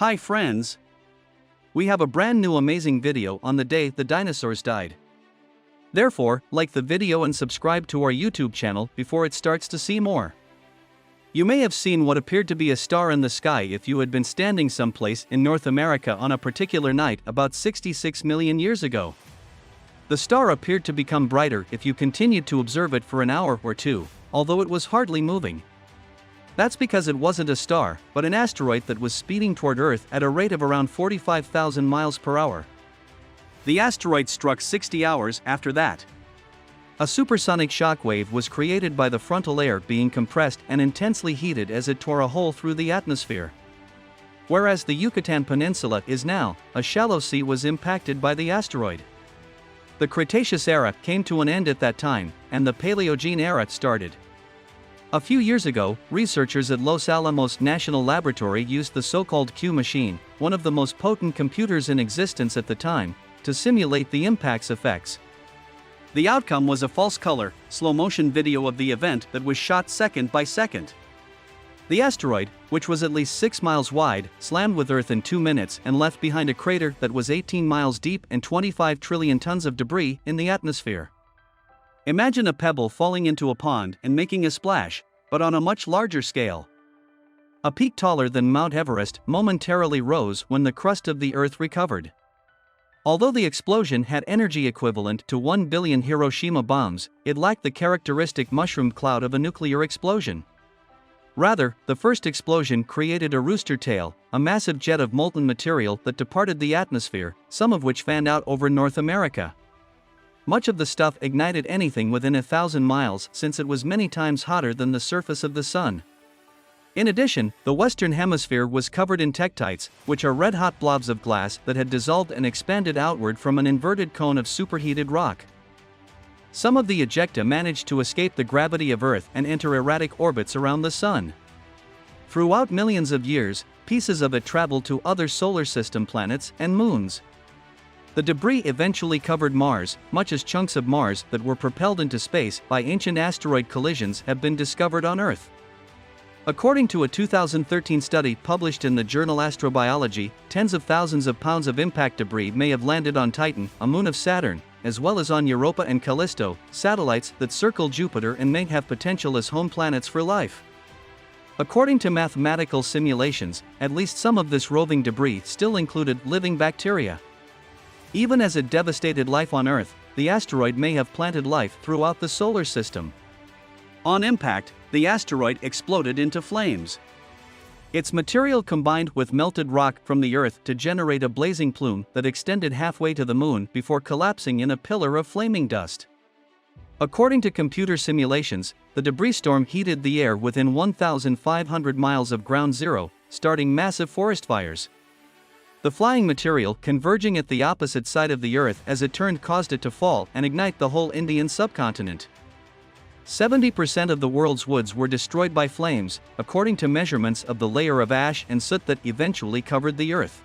Hi friends! We have a brand new amazing video on the day the dinosaurs died. Therefore, like the video and subscribe to our YouTube channel before it starts to see more. You may have seen what appeared to be a star in the sky if you had been standing someplace in North America on a particular night about 66 million years ago. The star appeared to become brighter if you continued to observe it for an hour or two, although it was hardly moving. That's because it wasn't a star, but an asteroid that was speeding toward Earth at a rate of around 45,000 miles per hour. The asteroid struck 60 hours after that. A supersonic shockwave was created by the frontal air being compressed and intensely heated as it tore a hole through the atmosphere. Whereas the Yucatan Peninsula is now, a shallow sea was impacted by the asteroid. The Cretaceous era came to an end at that time, and the Paleogene era started. A few years ago, researchers at Los Alamos National Laboratory used the so-called Q machine, one of the most potent computers in existence at the time, to simulate the impact's effects. The outcome was a false color, slow-motion video of the event that was shot second by second. The asteroid, which was at least 6 miles wide, slammed with Earth in 2 minutes and left behind a crater that was 18 miles deep and 25 trillion tons of debris in the atmosphere. Imagine a pebble falling into a pond and making a splash, but on a much larger scale. A peak taller than Mount Everest momentarily rose when the crust of the Earth recovered. Although the explosion had energy equivalent to 1 billion Hiroshima bombs, it lacked the characteristic mushroom cloud of a nuclear explosion. Rather, the first explosion created a rooster tail, a massive jet of molten material that departed the atmosphere, some of which fanned out over North America. Much of the stuff ignited anything within 1,000 miles since it was many times hotter than the surface of the sun. In addition, the Western Hemisphere was covered in tektites, which are red-hot blobs of glass that had dissolved and expanded outward from an inverted cone of superheated rock. Some of the ejecta managed to escape the gravity of Earth and enter erratic orbits around the Sun. Throughout millions of years, pieces of it traveled to other solar system planets and moons. The debris eventually covered Mars, much as chunks of Mars that were propelled into space by ancient asteroid collisions have been discovered on Earth. According to a 2013 study published in the journal Astrobiology, tens of thousands of pounds of impact debris may have landed on Titan, a moon of Saturn, as well as on Europa and Callisto, satellites that circle Jupiter and may have potential as home planets for life. According to mathematical simulations, at least some of this roving debris still included living bacteria. Even as it devastated life on Earth, the asteroid may have planted life throughout the solar system. On impact, the asteroid exploded into flames. Its material combined with melted rock from the Earth to generate a blazing plume that extended halfway to the moon before collapsing in a pillar of flaming dust. According to computer simulations, the debris storm heated the air within 1,500 miles of ground zero, starting massive forest fires. The flying material converging at the opposite side of the Earth as it turned caused it to fall and ignite the whole Indian subcontinent. 70% of the world's woods were destroyed by flames, according to measurements of the layer of ash and soot that eventually covered the Earth.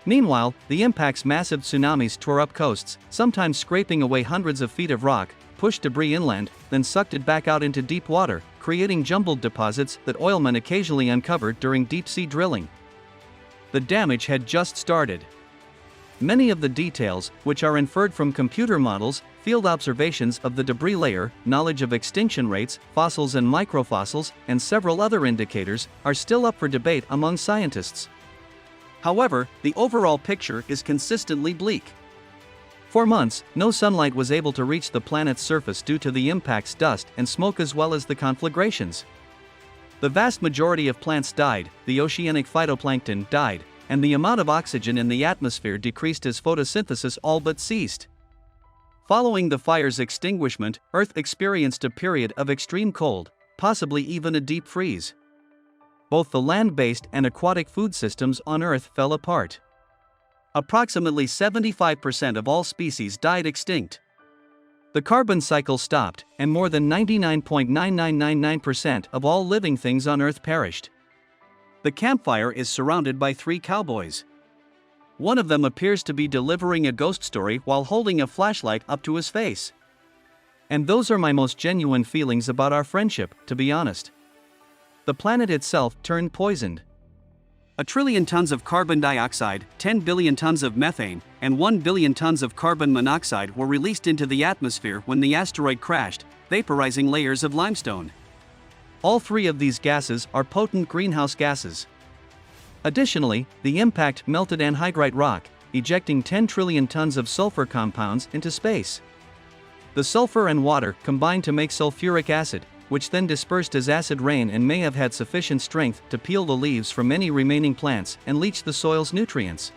Meanwhile, the impact's massive tsunamis tore up coasts, sometimes scraping away hundreds of feet of rock, pushed debris inland, then sucked it back out into deep water, creating jumbled deposits that oilmen occasionally uncovered during deep-sea drilling. The damage had just started. Many of the details, which are inferred from computer models, field observations of the debris layer, knowledge of extinction rates, fossils and microfossils, and several other indicators, are still up for debate among scientists. However, the overall picture is consistently bleak. For months, no sunlight was able to reach the planet's surface due to the impact's dust and smoke as well as the conflagrations. The vast majority of plants died, the oceanic phytoplankton died, and the amount of oxygen in the atmosphere decreased as photosynthesis all but ceased. Following the fire's extinguishment, Earth experienced a period of extreme cold, possibly even a deep freeze. Both the land-based and aquatic food systems on Earth fell apart. Approximately 75% of all species died extinct. The carbon cycle stopped, and more than 99.9999% of all living things on Earth perished. The campfire is surrounded by 3 cowboys. One of them appears to be delivering a ghost story while holding a flashlight up to his face. And those are my most genuine feelings about our friendship, to be honest. The planet itself turned poisoned. 1 trillion tons of carbon dioxide, 10 billion tons of methane, and 1 billion tons of carbon monoxide were released into the atmosphere when the asteroid crashed, vaporizing layers of limestone. All three of these gases are potent greenhouse gases. Additionally, the impact melted anhydrite rock, ejecting 10 trillion tons of sulfur compounds into space. The sulfur and water combined to make sulfuric acid, which then dispersed as acid rain and may have had sufficient strength to peel the leaves from any remaining plants and leach the soil's nutrients.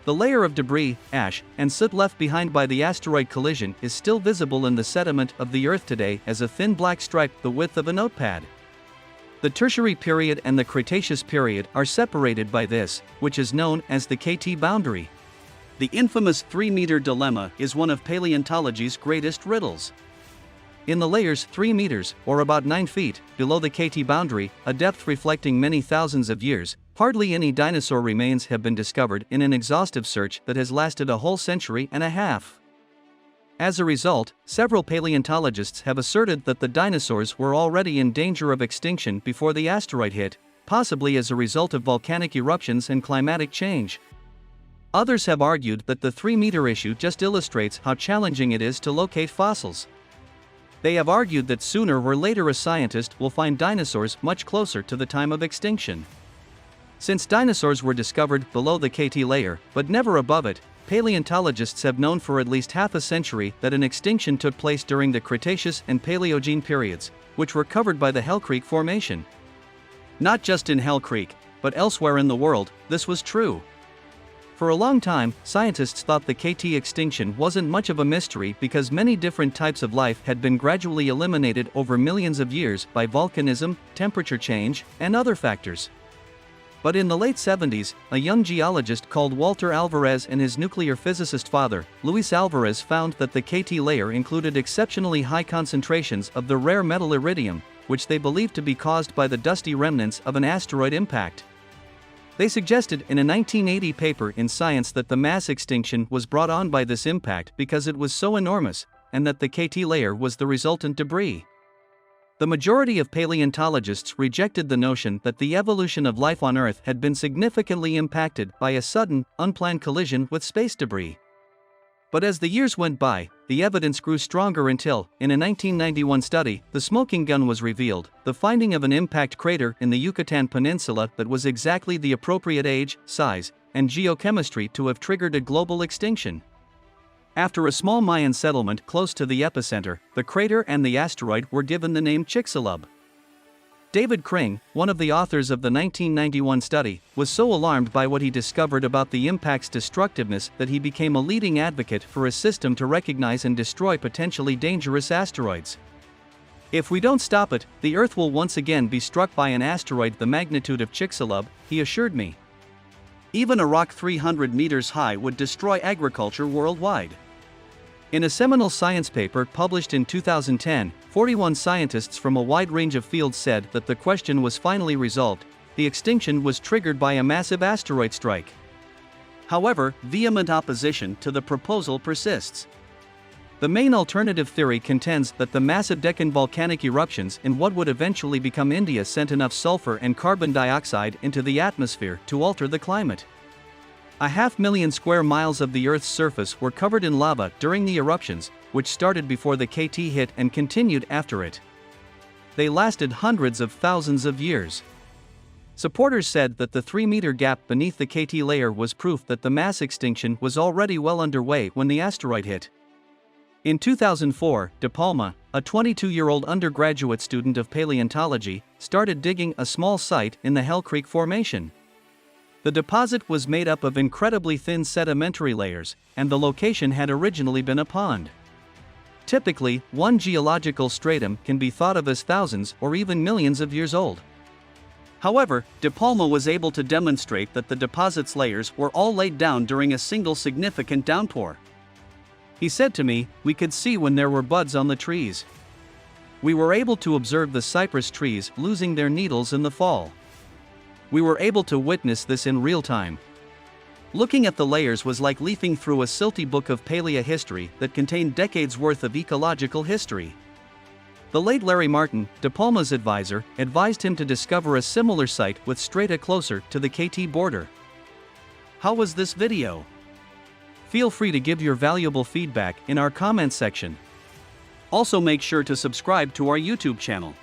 The layer of debris, ash, and soot left behind by the asteroid collision is still visible in the sediment of the Earth today as a thin black stripe the width of a notepad. The Tertiary period and the Cretaceous period are separated by this, which is known as the KT boundary. The infamous 3-meter dilemma is one of paleontology's greatest riddles. In the layers 3 meters, or about 9 feet, below the KT boundary, a depth reflecting many thousands of years, hardly any dinosaur remains have been discovered in an exhaustive search that has lasted a whole century and a half. As a result, several paleontologists have asserted that the dinosaurs were already in danger of extinction before the asteroid hit, possibly as a result of volcanic eruptions and climatic change. Others have argued that the 3-meter issue just illustrates how challenging it is to locate fossils. They have argued that sooner or later a scientist will find dinosaurs much closer to the time of extinction. Since dinosaurs were discovered below the KT layer, but never above it, paleontologists have known for at least half a century that an extinction took place during the Cretaceous and Paleogene periods, which were covered by the Hell Creek Formation. Not just in Hell Creek, but elsewhere in the world, this was true. For a long time, scientists thought the KT extinction wasn't much of a mystery because many different types of life had been gradually eliminated over millions of years by volcanism, temperature change, and other factors. But in the late 70s, a young geologist called Walter Alvarez and his nuclear physicist father, Luis Alvarez, found that the KT layer included exceptionally high concentrations of the rare metal iridium, which they believed to be caused by the dusty remnants of an asteroid impact. They suggested in a 1980 paper in Science that the mass extinction was brought on by this impact because it was so enormous, and that the KT layer was the resultant debris. The majority of paleontologists rejected the notion that the evolution of life on Earth had been significantly impacted by a sudden, unplanned collision with space debris. But as the years went by, the evidence grew stronger until, in a 1991 study, the smoking gun was revealed, the finding of an impact crater in the Yucatan Peninsula that was exactly the appropriate age, size, and geochemistry to have triggered a global extinction. After a small Mayan settlement close to the epicenter, the crater and the asteroid were given the name Chicxulub. David Kring, one of the authors of the 1991 study, was so alarmed by what he discovered about the impact's destructiveness that he became a leading advocate for a system to recognize and destroy potentially dangerous asteroids. If we don't stop it, the Earth will once again be struck by an asteroid the magnitude of Chicxulub, he assured me. Even a rock 300 meters high would destroy agriculture worldwide. In a seminal science paper published in 2010, 41 scientists from a wide range of fields said that the question was finally resolved: the extinction was triggered by a massive asteroid strike. However, vehement opposition to the proposal persists. The main alternative theory contends that the massive Deccan volcanic eruptions in what would eventually become India sent enough sulfur and carbon dioxide into the atmosphere to alter the climate. 500,000 square miles of the Earth's surface were covered in lava during the eruptions, which started before the KT hit and continued after it. They lasted hundreds of thousands of years. Supporters said that the 3-meter gap beneath the KT layer was proof that the mass extinction was already well underway when the asteroid hit. In 2004, De Palma, a 22-year-old undergraduate student of paleontology, started digging a small site in the Hell Creek Formation. The deposit was made up of incredibly thin sedimentary layers, and the location had originally been a pond. Typically, one geological stratum can be thought of as thousands or even millions of years old. However, De Palma was able to demonstrate that the deposit's layers were all laid down during a single significant downpour. He said to me, "We could see when there were buds on the trees. We were able to observe the cypress trees losing their needles in the fall. We were able to witness this in real time. Looking at the layers was like leafing through a silty book of paleohistory that contained decades worth of ecological history." The late Larry Martin, De Palma's advisor, advised him to discover a similar site with strata closer to the KT border. How was this video? Feel free to give your valuable feedback in our comments section. Also make sure to subscribe to our YouTube channel.